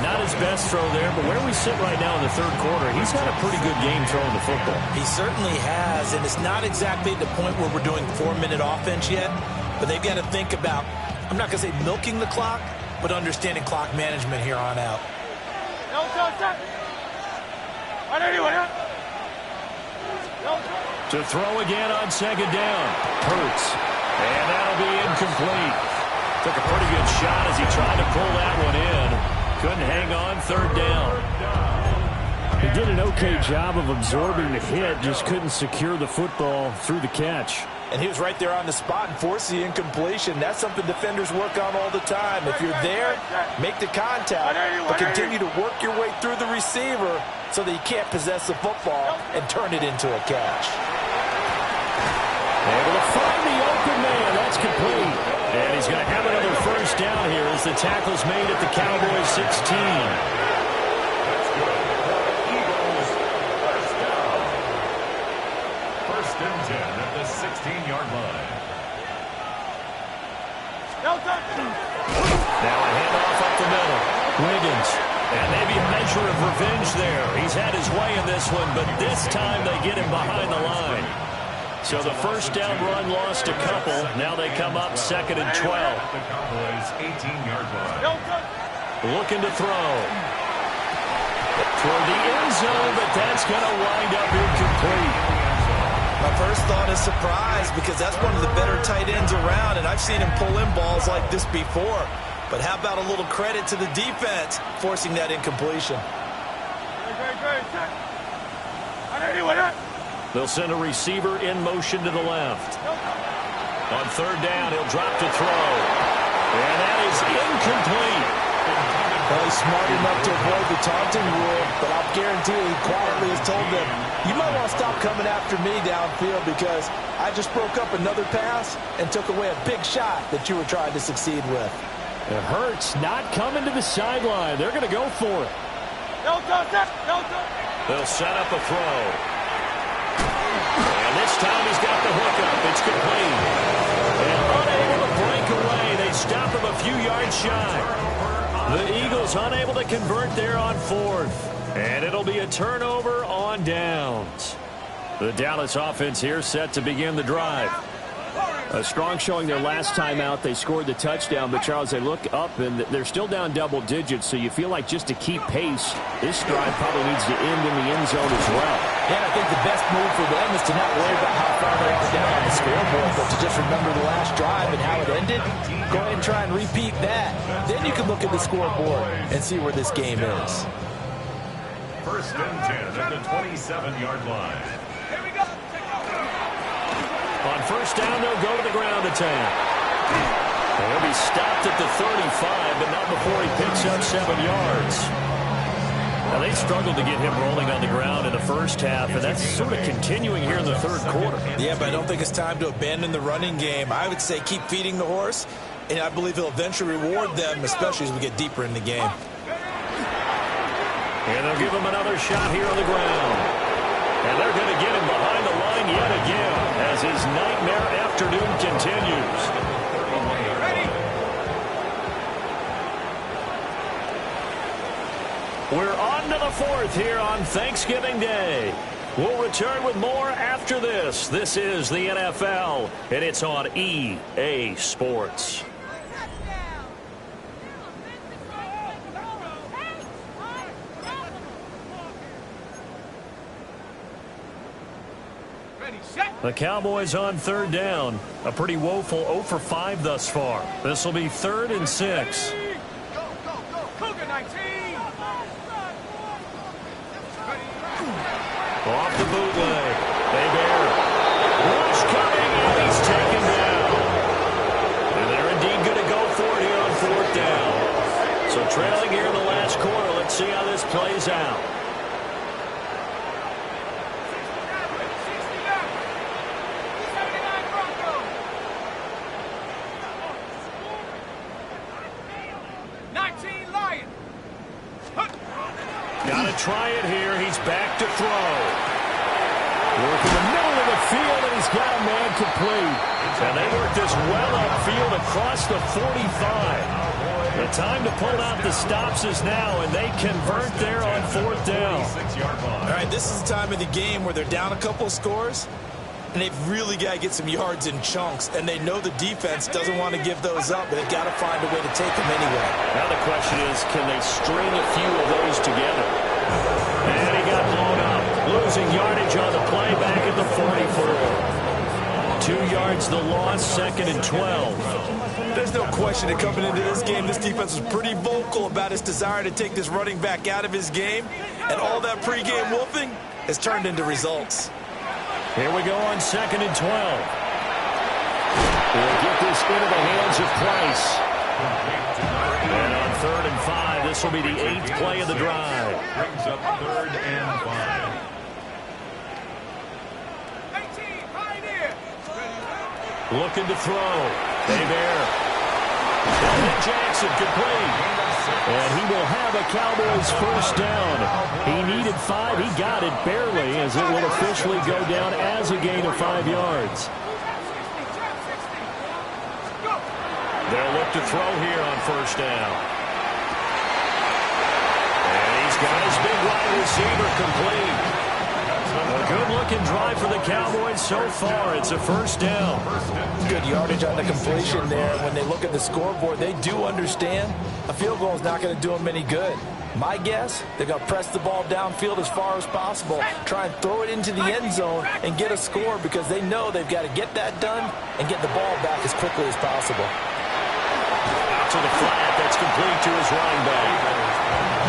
Not his best throw there, but where we sit right now in the third quarter, he's had a pretty good game throwing the football. He certainly has, and it's not exactly at the point where we're doing 4-minute offense yet, but they've got to think about, I'm not going to say milking the clock, but understanding clock management here on out. To throw again on second down. Hurts. And that'll be incomplete. Took a pretty good shot as he tried to pull that one in. Couldn't hang on, third down. He did an okay job of absorbing the hit, just couldn't secure the football through the catch. And he was right there on the spot and forced the incompletion. That's something defenders work on all the time. If you're there, make the contact, but continue to work your way through the receiver so that you can't possess the football and turn it into a catch. Able to find the open man. That's complete. And he's going to have another first down here as the tackle's made at the Cowboys 16. That's good. Eagles first down. First and 10 at the 16-yard line. Now a handoff up the middle. Wiggins. And maybe a measure of revenge there. He's had his way in this one, but this time they get him behind the line. So the first down run lost a couple. Now they come up second and 12. The Cowboys 18-yard line. Looking to throw. Toward the end zone, but that's going to wind up incomplete. My first thought is surprise because that's one of the better tight ends around, and I've seen him pull in balls like this before. But how about a little credit to the defense forcing that incompletion? They'll send a receiver in motion to the left. On third down, he'll drop to throw. And that is incomplete. Well, he's smart enough to avoid the taunting rule, but I'll guarantee he quietly has told them, you might want to stop coming after me downfield because I just broke up another pass and took away a big shot that you were trying to succeed with. It hurts not coming to the sideline. They're going to go for it. They'll set up a throw. And this time he's got the hookup. It's complete. And unable to break away. They stop him a few yards shy. The Eagles unable to convert there on fourth. And it'll be a turnover on downs. The Dallas offense here set to begin the drive. A strong showing their last time out. They scored the touchdown, but Charles, they look up and they're still down double digits, so you feel like just to keep pace, this drive probably needs to end in the end zone as well. Yeah, I think the best move for them is to not worry about how far they are down on the scoreboard, but to just remember the last drive and how it ended. Go ahead and try and repeat that. Then you can look at the scoreboard and see where this game is. First and 10 at the 27-yard line. On first down, they'll go to the ground attack. He'll be stopped at the 35, but not before he picks up 7 yards. Now, they struggled to get him rolling on the ground in the first half, and that's sort of continuing here in the third quarter. Yeah, but I don't think it's time to abandon the running game. I would say keep feeding the horse, and I believe he'll eventually reward them, especially as we get deeper in the game. And they'll give him another shot here on the ground. And they're going to get him behind the line yet again as his nightmare afternoon continues. We're on to the fourth here on Thanksgiving Day. We'll return with more after this. This is the NFL, and it's on EA Sports. The Cowboys on third down. A pretty woeful 0 for 5 thus far. This will be 3rd and 6. Go, go, go. Cougar 19. Off the bootleg. Hebert. Rush coming, and he's taken down. And they're indeed going to go for it here on 4th down. So trailing here in the last quarter. Let's see how this plays out. Try it here. He's back to throw. Working the middle of the field, and he's got a man complete. And they work this well upfield across the 45. The time to pull out the stops is now, and they convert there on 4th down. All right, this is the time of the game where they're down a couple of scores, and they've really got to get some yards in chunks, and they know the defense doesn't want to give those up, but they've got to find a way to take them anyway. Now the question is, can they string a few of those together? And he got blown up, losing yardage on the play back at the 44. 2 yards the loss, 2nd and 12. There's no question that coming into this game, this defense was pretty vocal about its desire to take this running back out of his game, and all that pregame wolfing has turned into results. Here we go on 2nd and 12. We'll get this into the hands of Price. And on 3rd and 5, this will be the 8th play of the drive. Brings up 3rd and 5. 18, pioneer. Looking to throw. Hebert. Jackson complete. And he will have a Cowboys 1st down. He needed 5. He got it barely, as it will officially go down as a gain of 5 yards. They'll look to throw here on 1st down. And he's got his big wide receiver complete. A good-looking drive for the Cowboys so far. It's a 1st down. Good yardage on the completion there. When they look at the scoreboard, they do understand a field goal is not going to do them any good. My guess, they're going to press the ball downfield as far as possible, try and throw it into the end zone and get a score, because they know they've got to get that done and get the ball back as quickly as possible. To the flat, that's complete to his running back.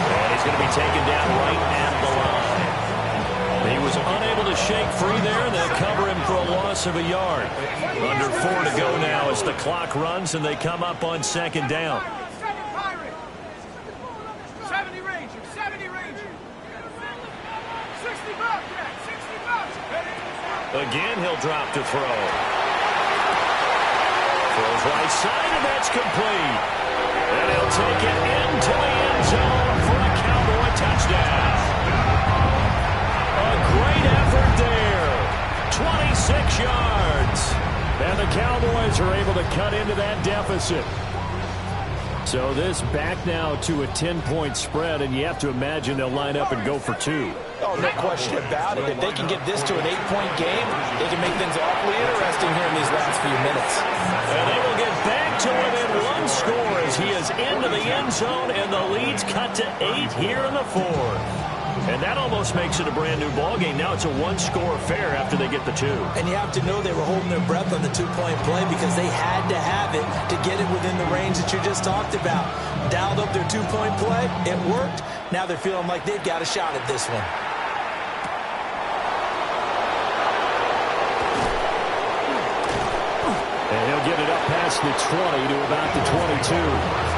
And he's going to be taken down right at the line. He was unable to shake free there, and they'll cover him for a loss of a yard. Under 4 to go now as the clock runs, and they come up on 2nd down. 70 Ranger, 70 Ranger. 60 Bobcat, 60 Bobcat. Again, he'll drop to throw. Throws right side, and that's complete. And he'll take it into the end zone for a Cowboy touchdown. A great effort there. 26 yards. And the Cowboys are able to cut into that deficit. So this back now to a 10-point spread, and you have to imagine they'll line up and go for 2. Oh, no question about it. If they can get this to an 8-point game, they can make things awfully interesting here in these last few minutes. And they will get back to within 1 score as he is into the end zone, and the lead's cut to 8 here in the 4th. And that almost makes it a brand-new ballgame. Now it's a 1-score affair after they get the 2. And you have to know they were holding their breath on the 2-point play, because they had to have it to get it within the range that you just talked about. Dialed up their 2-point play. It worked. Now they're feeling like they've got a shot at this one. And he'll get it up past the 20 to about the 22.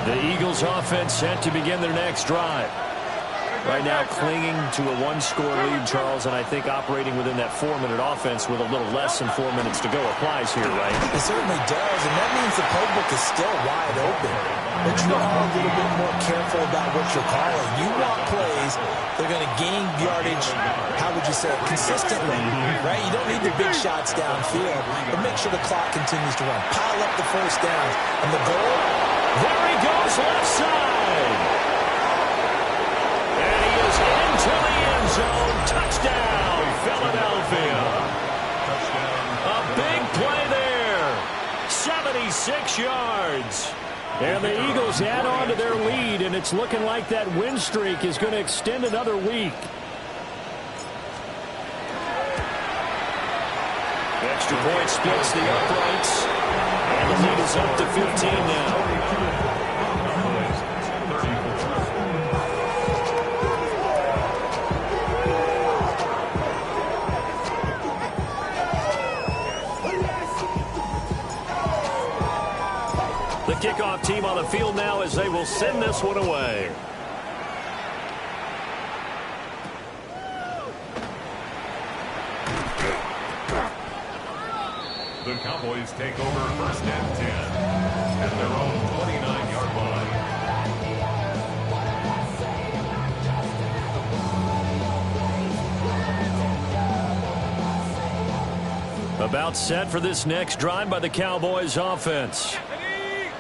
The Eagles offense set to begin their next drive. Right now clinging to a one-score lead, Charles, and I think operating within that 4-minute offense with a little less than 4 minutes to go applies here, right? It certainly does, and that means the playbook is still wide open. But you are a little bit more careful about what you're calling. You want plays that are going to gain yardage, how would you say, consistently, right? You don't need the big shots downfield, but make sure the clock continues to run. Pile up the first downs. And the goal, there he goes, left side. To the end zone, touchdown, Philadelphia. A big play there, 76 yards. And the Eagles add on to their lead, and it's looking like that win streak is going to extend another week. Extra point splits the uprights, and the lead is up to 15 now. The kickoff team on the field now as they will send this one away. The Cowboys take over first and 10 at their own 29-yard line. About set for this next drive by the Cowboys offense.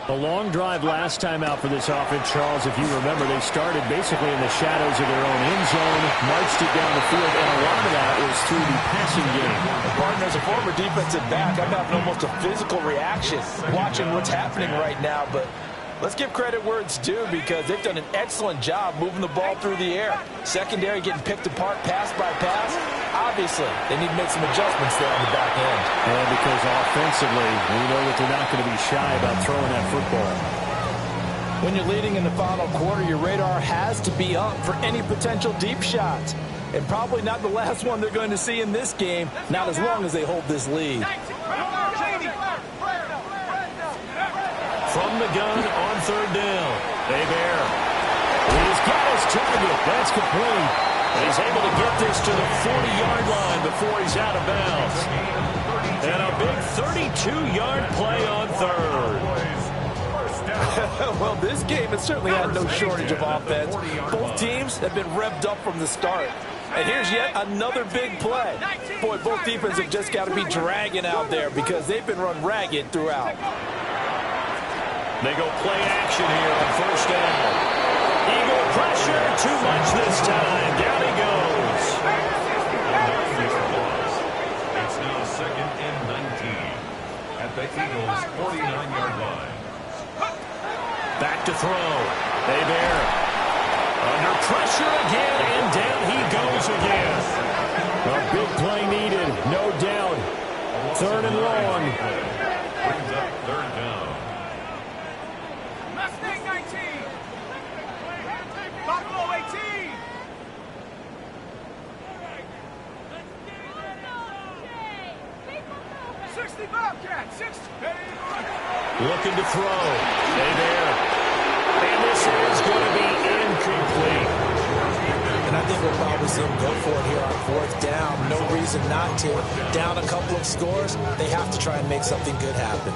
A long drive last time out for this offense, Charles. If you remember, they started basically in the shadows of their own end zone, marched it down the field, and a lot of that was through the passing game. Partner, as a former defensive back, I'm having almost a physical reaction watching what's happening right now, but let's give credit where it's due because they've done an excellent job moving the ball through the air. Secondary getting picked apart pass by pass. Obviously, they need to make some adjustments there on the back end. And because offensively, we know that they're not going to be shy about throwing that football. When you're leading in the final quarter, your radar has to be up for any potential deep shots. And probably not the last one they're going to see in this game, not as long as they hold this lead. From the gun on third down. Hebert. He's got his target. That's complete. He's able to get this to the 40-yard line before he's out of bounds. And a big 32-yard play on third. Well, this game has certainly had no shortage of offense. Both teams have been revved up from the start. And here's yet another big play. Boy, both defenses have just got to be dragging out there because they've been run ragged throughout. They go play action here on first down. Eagle pressure, too much this time. Down he goes. It's now second and 19 at the Eagles' 49-yard line. Back to throw. Hebert under pressure again, and down he goes again. A big play needed, no doubt. Third and long. Brings up third down. Mustang 19. Buffalo 18. 60 Bobcat, 60. Looking to throw. Hebert. And this is going to be incomplete. And I think we'll probably see them go for it here on fourth down. No reason not to. Down a couple of scores, they have to try and make something good happen.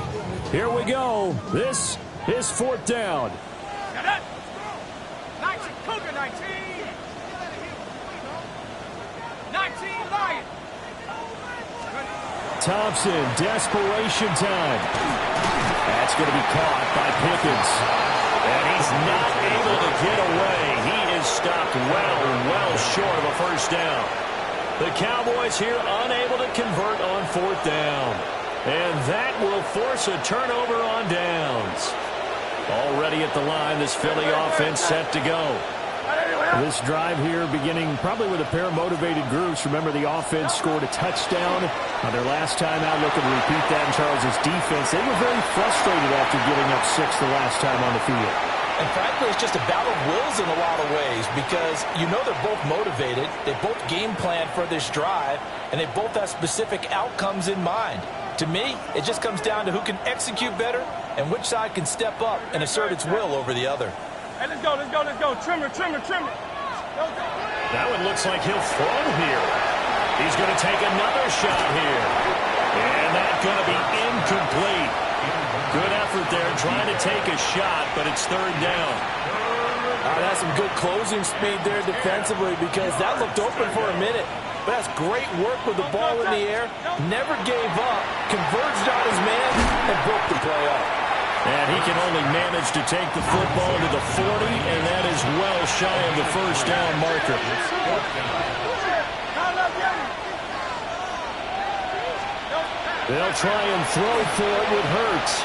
Here we go. This is fourth down. 19, Cougar 19. 19, Lion. Thompson, desperation time. That's going to be caught by Pickens. And he's not able to get away. He is stopped well short of a first down. The Cowboys here unable to convert on fourth down. And that will force a turnover on downs. Already at the line, this Philly offense set to go. This drive here beginning probably with a pair of motivated groups. Remember, the offense scored a touchdown. Their last time out, looking to repeat that in Charles' defense. They were very frustrated after giving up 6 the last time on the field. And frankly, it's just a battle of wills in a lot of ways because you know they're both motivated. They both game plan for this drive, and they both have specific outcomes in mind. To me, it just comes down to who can execute better and which side can step up and assert its will over the other. Hey, let's go. Trimmer. That one looks like he'll throw here. He's going to take another shot here. And that's going to be incomplete. Good effort there trying to take a shot, but it's third down. That's some good closing speed there defensively because that looked open for a minute. But that's great work with the ball in the air. Never gave up, converged on his man, and broke the play up. And he can only manage to take the football to the 40, and that is well shy of the first down marker. They'll try and throw for it with Hurts.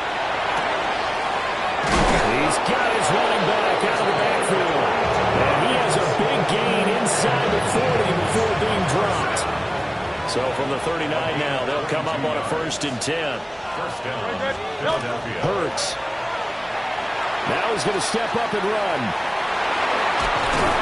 He's got his running back out of the backfield. And he has a big gain inside the 40 before being dropped. So from the 39 now, they'll come up on a 1st and 10. Hurts. Now he's going to step up and run.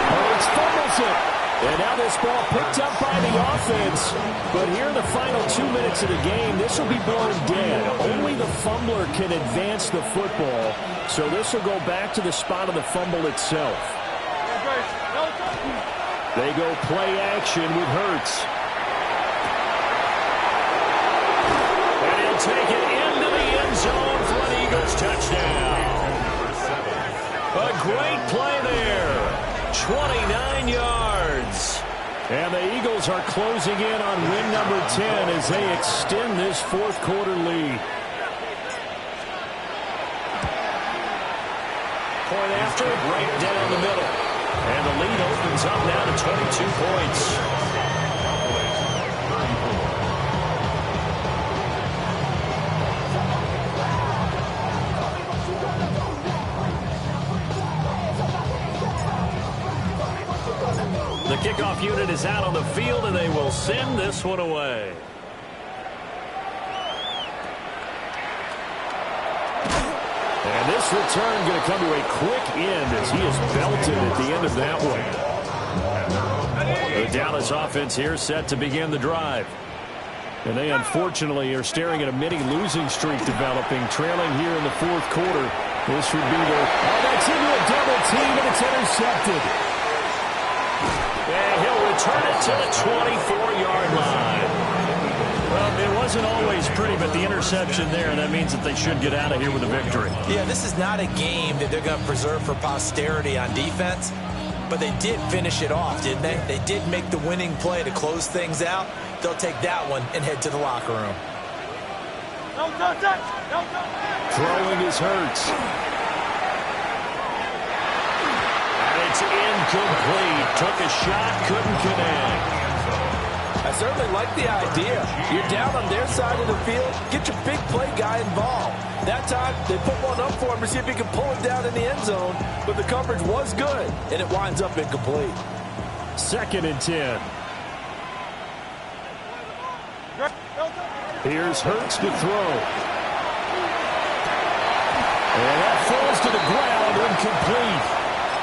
Hurts fumbles it. And now this ball picked up by the offense. But here in the final 2 minutes of the game, this will be blown dead. Only the fumbler can advance the football. So this will go back to the spot of the fumble itself. They go play action with Hurts. And he'll take it into the end zone for an Eagles touchdown. A great play there. 29 yards. And the Eagles are closing in on win number 10 as they extend this fourth quarter lead. Point after, right down the middle. And the lead opens up now to 22 points. The kickoff unit is out on the field, and they will send this one away. And this return going to come to a quick end as he is belted at the end of that one. The Dallas offense here set to begin the drive. And they unfortunately are staring at a mini losing streak developing, trailing here in the fourth quarter. This would be their... Oh, that's into a double team, and it's intercepted. And he'll return it to the 24-yard line. Well, it wasn't always pretty, but the interception there, that means that they should get out of here with a victory. Yeah, this is not a game that they're going to preserve for posterity on defense, but they did finish it off, didn't they? They did make the winning play to close things out. They'll take that one and head to the locker room. Throwing is Hurts. It's incomplete. Took a shot, couldn't connect. I certainly like the idea. You're down on their side of the field. Get your big play guy involved. That time, they put one up for him to see if he can pull it down in the end zone. But the coverage was good, and it winds up incomplete. 2nd and 10. Here's Hurts to throw. And that falls to the ground, incomplete.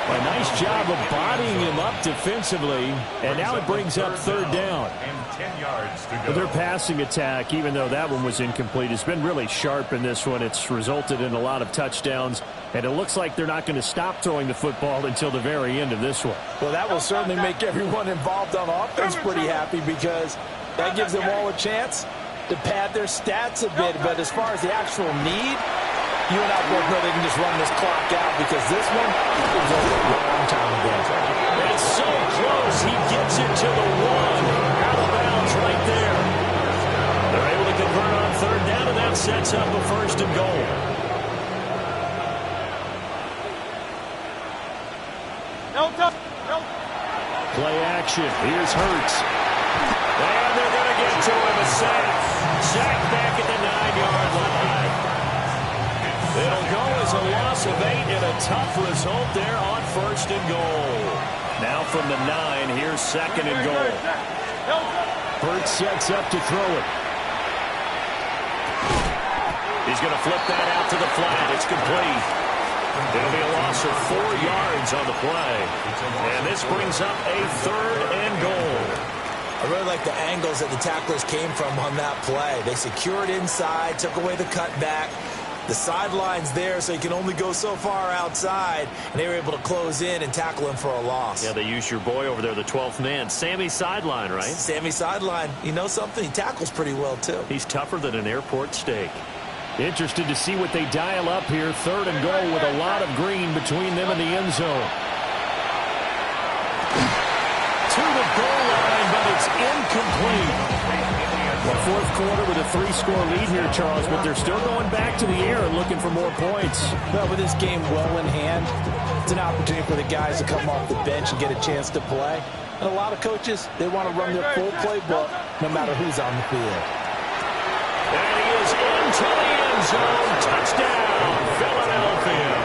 A nice job of bodying him up defensively, and now it brings up 3rd down. And 10 yards to go. Their passing attack, even though that one was incomplete, has been really sharp in this one. It's resulted in a lot of touchdowns, and it looks like they're not going to stop throwing the football until the very end of this one. Well, that will certainly make everyone involved on offense pretty happy because that gives them all a chance to pad their stats a bit. But as far as the actual need, you and I both know they can just run this clock out because this one was over a long time ago. It's so close. He gets it to the 1. Out of bounds right there. They're able to convert on 3rd down, and that sets up a 1st and goal. Play action. Here's Hurts. And they're going to get to him. A sack. Sack back at the 9-yard line. It'll go as a loss of 8 and a tough result there on 1st and goal. Now from the 9, here's 2nd and goal. Hurts sets up to throw it. He's going to flip that out to the flat. It's complete. It'll be a loss of 4 yards on the play. And this brings up a 3rd and goal. I really like the angles that the tacklers came from on that play. They secured inside, took away the cutback. The sideline's there, so you can only go so far outside, and they were able to close in and tackle him for a loss. Yeah, they used your boy over there, the 12th man. Sammy Sideline, right? Sammy Sideline. You know something? He tackles pretty well, too. He's tougher than an airport steak. Interested to see what they dial up here. 3rd and goal with a lot of green between them and the end zone. To the goal line, but it's incomplete. The 4th quarter with a 3-score lead here, Charles, but they're still going back to the air and looking for more points. Well, with this game well in hand, it's an opportunity for the guys to come off the bench and get a chance to play. And a lot of coaches, they want to run their full playbook no matter who's on the field. And he is into the end zone. Touchdown, Philadelphia.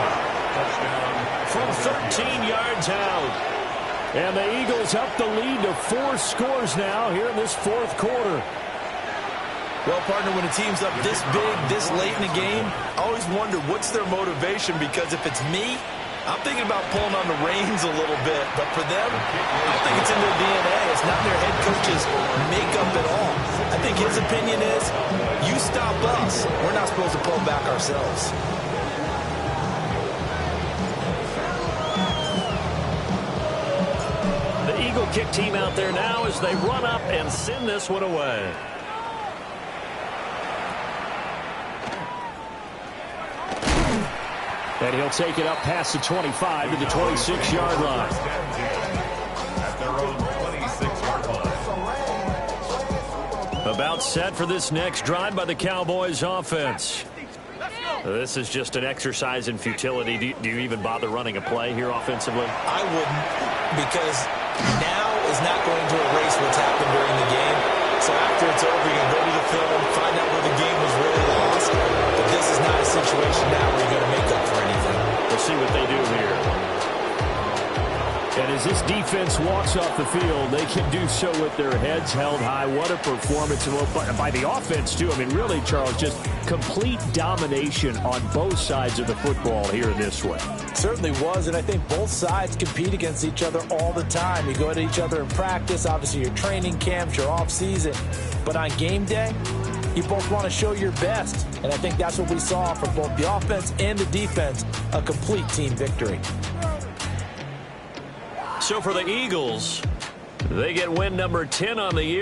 From 13 yards out. And the Eagles up the lead to 4 scores now here in this 4th quarter. Well, partner, when a team's up this big, this late in the game, I always wonder what's their motivation, because if it's me, I'm thinking about pulling on the reins a little bit. But for them, I don't think it's in their DNA. It's not their head coach's makeup at all. I think his opinion is, you stop us. We're not supposed to pull back ourselves. The Eagle kick team out there now as they run up and send this one away. And he'll take it up past the 25 to the 26-yard line. At their own 26-yard line. About set for this next drive by the Cowboys offense. This is just an exercise in futility. Do you even bother running a play here offensively? I wouldn't, because now is not going to erase what's happened during the game. So after it's over, you can go to the film, find out where the game was really lost. But this is not a situation now where you're going to make up for anything. We'll see what they do here. And as this defense walks off the field, they can do so with their heads held high. What a performance by the offense, too. I mean, really, Charles, just complete domination on both sides of the football here in this one. Certainly was, and I think both sides compete against each other all the time. You go at each other in practice, obviously your training camps, your off-season. But on game day, you both want to show your best. And I think that's what we saw from both the offense and the defense, a complete team victory. So for the Eagles, they get win number 10 on the year.